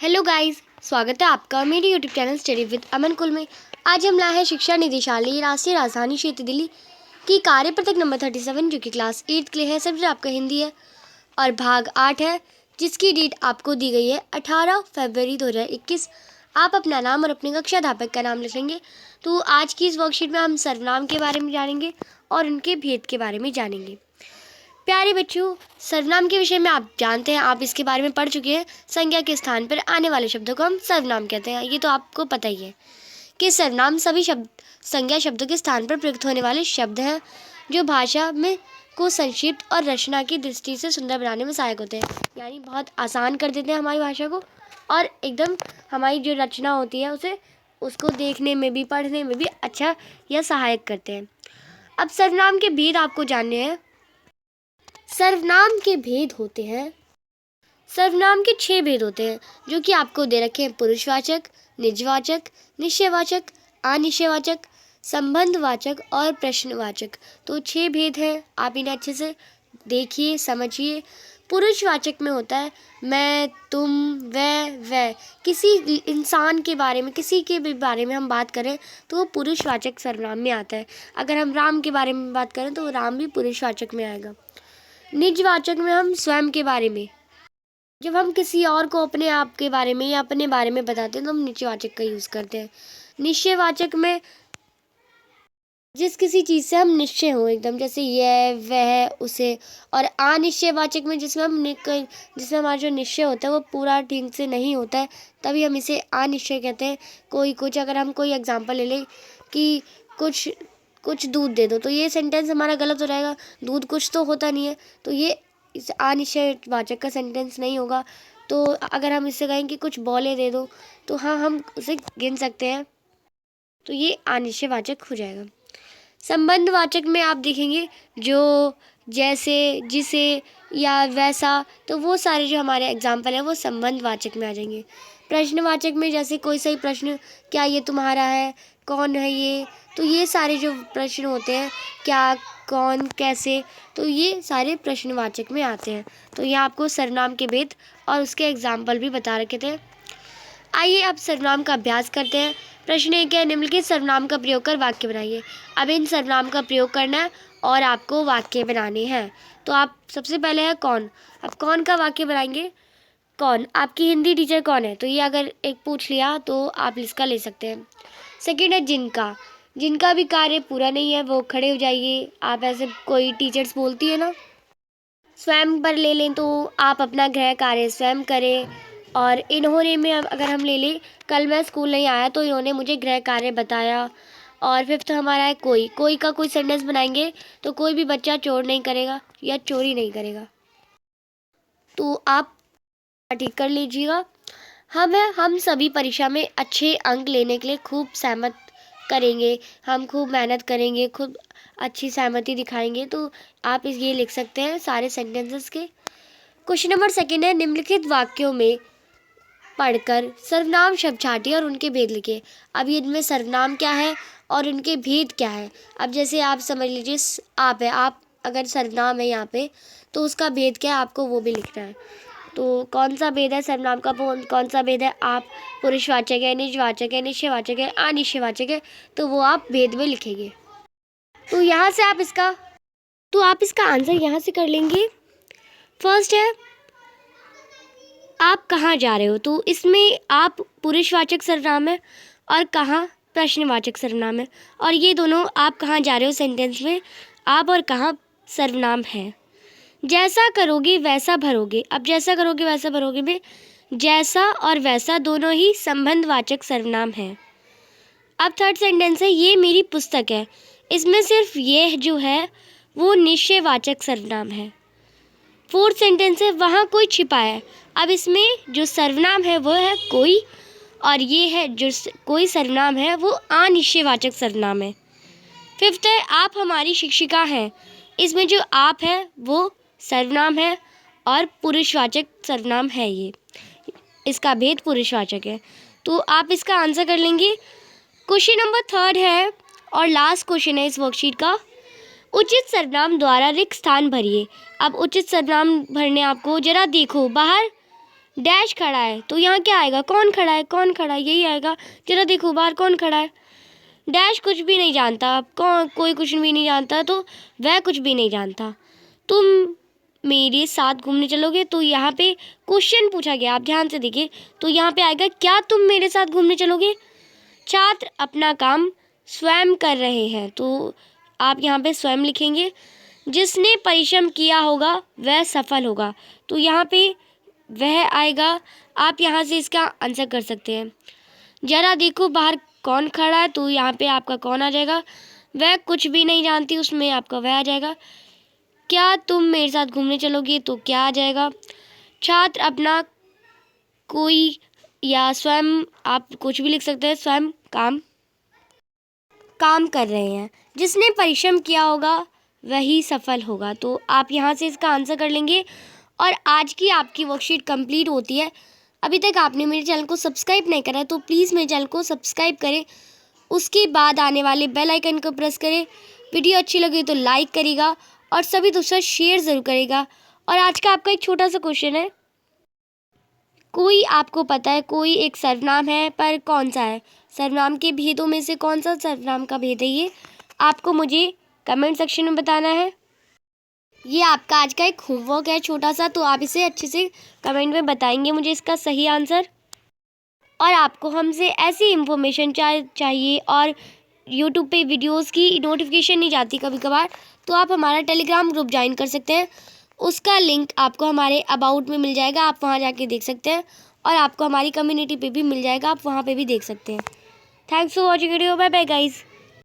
Hello guys, स्वागत है आपका मेरे यूट्यूब चैनल स्टडी विद अमन कुल में। आज हम लाए हैं शिक्षा निदेशालय राष्ट्रीय राजधानी क्षेत्र दिल्ली की कार्य पत्रक नंबर 37 जो कि क्लास 8 के लिए है। सब्जेक्ट आपका हिंदी है और भाग 8 है, जिसकी डेट आपको दी गई है 18 फरवरी 2021। आप अपना नाम और अपने कक्षा अध्यापक का नाम लिखेंगे। तो आज की इस वर्कशीट में हम सर्वनाम के बारे में जानेंगे और उनके भेद के बारे में जानेंगे। प्यारे बच्चों, सर्वनाम के विषय में आप जानते हैं, आप इसके बारे में पढ़ चुके हैं। संज्ञा के स्थान पर आने वाले शब्दों को हम सर्वनाम कहते हैं। ये तो आपको पता ही है कि सर्वनाम सभी शब्द संज्ञा शब्दों के स्थान पर प्रयुक्त होने वाले शब्द हैं जो भाषा में को संक्षिप्त और रचना की दृष्टि से सुंदर बनाने में सहायक होते हैं। यानी बहुत आसान कर देते हैं हमारी भाषा को और एकदम हमारी जो रचना होती है उसे उसको देखने में भी पढ़ने में भी अच्छा या सहायक करते हैं। अब सर्वनाम के भेद आपको जानने हैं। सर्वनाम के भेद होते हैं, सर्वनाम के 6 भेद होते हैं जो कि आपको दे रखे हैं। पुरुषवाचक, निजवाचक, निश्चयवाचक, अनिश्चयवाचक, संबंधवाचक और प्रश्नवाचक। तो 6 भेद हैं, आप इन्हें अच्छे से देखिए, समझिए। पुरुषवाचक में होता है मैं, तुम, वह। किसी इंसान के बारे में, किसी के भी बारे में हम बात करें तो वो पुरुषवाचक सर्वनाम में आता है। अगर हम राम के बारे में बात करें तो राम भी पुरुषवाचक में आएगा। निजवाचक में हम स्वयं के बारे में, जब हम किसी और को अपने आप के बारे में या अपने बारे में बताते हैं तो हम निजवाचक का यूज़ करते हैं। निश्चयवाचक में जिस किसी चीज़ से हम निश्चय हो एकदम, जैसे यह, वह, उसे। और अनिश्चयवाचक में जिसमें हमारा जो निश्चय होता है वो पूरा ठीक से नहीं होता है, तभी हम इसे अनिश्चय कहते हैं। कुछ अगर हम कोई एग्जाम्पल ले लें कि कुछ दूध दे दो, तो ये सेंटेंस हमारा गलत हो जाएगा। दूध कुछ तो होता नहीं है, तो ये इस अनिश्चयवाचक का सेंटेंस नहीं होगा। तो अगर हम इससे कहें कि कुछ बॉलें दे दो, तो हाँ, हम उसे गिन सकते हैं, तो ये अनिश्चयवाचक हो जाएगा। संबंधवाचक में आप देखेंगे जो, जैसे, जिसे या वैसा, तो वो सारे जो हमारे एग्जाम्पल हैं वो संबंधवाचक में आ जाएंगे। प्रश्नवाचक में जैसे कोई सही प्रश्न, क्या ये तुम्हारा है, कौन है ये, तो ये सारे जो प्रश्न होते हैं, क्या, कौन, कैसे, तो ये सारे प्रश्नवाचक में आते हैं। तो यहाँ आपको सर्वनाम के भेद और उसके एग्जाम्पल भी बता रखे थे। आइए अब सर्वनाम का अभ्यास करते हैं। प्रश्न 1 है, निम्नलिखित सर्वनाम का प्रयोग कर वाक्य बनाइए। अब इन सर्वनाम का प्रयोग करना है और आपको वाक्य बनाने हैं। तो आप सबसे पहले है कौन। अब कौन का वाक्य बनाएंगे। कौन, आपकी हिंदी टीचर कौन है, तो ये अगर एक पूछ लिया तो आप इसका ले सकते हैं। सेकंड है जिनका, जिनका भी कार्य पूरा नहीं है वो खड़े हो जाइए। आप ऐसे कोई टीचर्स बोलती है ना। स्वयं पर ले लें तो आप अपना गृह कार्य स्वयं करें। और इन्होंने में अगर हम ले लें, कल मैं स्कूल नहीं आया तो इन्होंने मुझे गृह कार्य बताया। और फिफ्थ हमारा है कोई, कोई का कोई सेंटेंस बनाएंगे तो कोई भी बच्चा चोर नहीं करेगा या चोरी नहीं करेगा, तो आप ठीक कर लीजिएगा। हम सभी परीक्षा में अच्छे अंक लेने के लिए खूब सहमत करेंगे, हम खूब मेहनत करेंगे, खूब अच्छी सहमति दिखाएंगे। तो आप ये लिख सकते हैं सारे सेंटेंसेस के। क्वेश्चन नंबर 2 है, निम्नलिखित वाक्यों में पढ़कर सर्वनाम शब्द छांटिए और उनके भेद लिखिए। अब ये इनमें सर्वनाम क्या है और उनके भेद क्या है। अब जैसे आप समझ लीजिए आप है, आप अगर सर्वनाम है यहाँ पे तो उसका भेद क्या है आपको वो भी लिखना है। तो कौन सा भेद है सर्वनाम का, कौन सा भेद है। आप पुरुषवाचक है, निजवाचक है, निश्चयवाचक है, अनिश्चयवाचक है, तो वो आप भेद में लिखेंगे। तो यहाँ से आप इसका आंसर यहाँ से कर लेंगे। फर्स्ट है आप कहाँ जा रहे हो, तो इसमें आप पुरुषवाचक सर्वनाम है और कहाँ प्रश्नवाचक सर्वनाम है। और ये दोनों आप कहाँ जा रहे हो सेंटेंस में आप और कहाँ सर्वनाम है। जैसा करोगे वैसा भरोगे, अब जैसा करोगे वैसा भरोगे में जैसा और वैसा दोनों ही संबंधवाचक सर्वनाम है। अब थर्ड सेंटेंस है, ये मेरी पुस्तक है, इसमें सिर्फ ये जो है वो निश्चयवाचक सर्वनाम है। फोर्थ सेंटेंस है, वहाँ कोई छिपा है, अब इसमें जो सर्वनाम है वो है कोई और ये है जो कोई सर्वनाम है वो अनिश्चयवाचक सर्वनाम है। फिफ्थ है, आप हमारी शिक्षिका हैं, इसमें जो आप है वो सर्वनाम है और पुरुषवाचक सर्वनाम है, ये इसका भेद पुरुषवाचक है। तो आप इसका आंसर कर लेंगे। क्वेश्चन नंबर 3 है और लास्ट क्वेश्चन है इस वर्कशीट का, उचित सर्वनाम द्वारा रिक्त स्थान भरिए। अब उचित सर्वनाम भरने आपको जरा देखो बाहर डैश खड़ा है, तो यहाँ क्या आएगा, कौन खड़ा है, कौन खड़ा है, यही आएगा। जरा देखो बाहर कौन खड़ा है। डैश कुछ भी नहीं जानता, कौन, कोई कुछ भी नहीं जानता, तो वह कुछ भी नहीं जानता। तुम मेरे साथ घूमने चलोगे, तो यहाँ पे क्वेश्चन पूछा गया, आप ध्यान से देखिए। तो यहाँ पे आएगा, क्या तुम मेरे साथ घूमने चलोगे। छात्र अपना काम स्वयं कर रहे हैं, तो आप यहाँ पे स्वयं लिखेंगे। जिसने परिश्रम किया होगा वह सफल होगा, तो यहाँ पे वह आएगा। आप यहाँ से इसका आंसर कर सकते हैं। जरा देखो बाहर कौन खड़ा है, तो यहाँ पे आपका कौन आ जाएगा। वह कुछ भी नहीं जानती, उसमें आपका वह आ जाएगा। क्या तुम मेरे साथ घूमने चलोगे, तो क्या आ जाएगा। छात्र अपना कोई या स्वयं, आप कुछ भी लिख सकते हैं, स्वयं काम कर रहे हैं। जिसने परिश्रम किया होगा वही सफल होगा, तो आप यहाँ से इसका आंसर कर लेंगे। और आज की आपकी वर्कशीट कंप्लीट होती है। अभी तक आपने मेरे चैनल को सब्सक्राइब नहीं करा है, तो प्लीज़ मेरे चैनल को सब्सक्राइब करें। उसके बाद आने वाले बेल आइकन को प्रेस करें। वीडियो अच्छी लगे तो लाइक करेगा और सभी दोस्तों शेयर ज़रूर करेगा। और आज का आपका एक छोटा सा क्वेश्चन है, कोई आपको पता है कोई एक सर्वनाम है, पर कौन सा है। सर्वनाम के भेदों में से कौन सा सर्वनाम का भेद है, ये आपको मुझे कमेंट सेक्शन में बताना है। ये आपका आज का एक होमवर्क है छोटा सा, तो आप इसे अच्छे से कमेंट में बताएंगे मुझे इसका सही आंसर। और आपको हमसे ऐसी इन्फॉर्मेशन चाहिए और यूट्यूब पे वीडियोस की नोटिफिकेशन नहीं जाती कभी कभार, तो आप हमारा टेलीग्राम ग्रुप ज्वाइन कर सकते हैं। उसका लिंक आपको हमारे अबाउट में मिल जाएगा, आप वहाँ जाके देख सकते हैं। और आपको हमारी कम्युनिटी पे भी मिल जाएगा, आप वहाँ पे भी देख सकते हैं। Thanks for watching video, bye bye guys.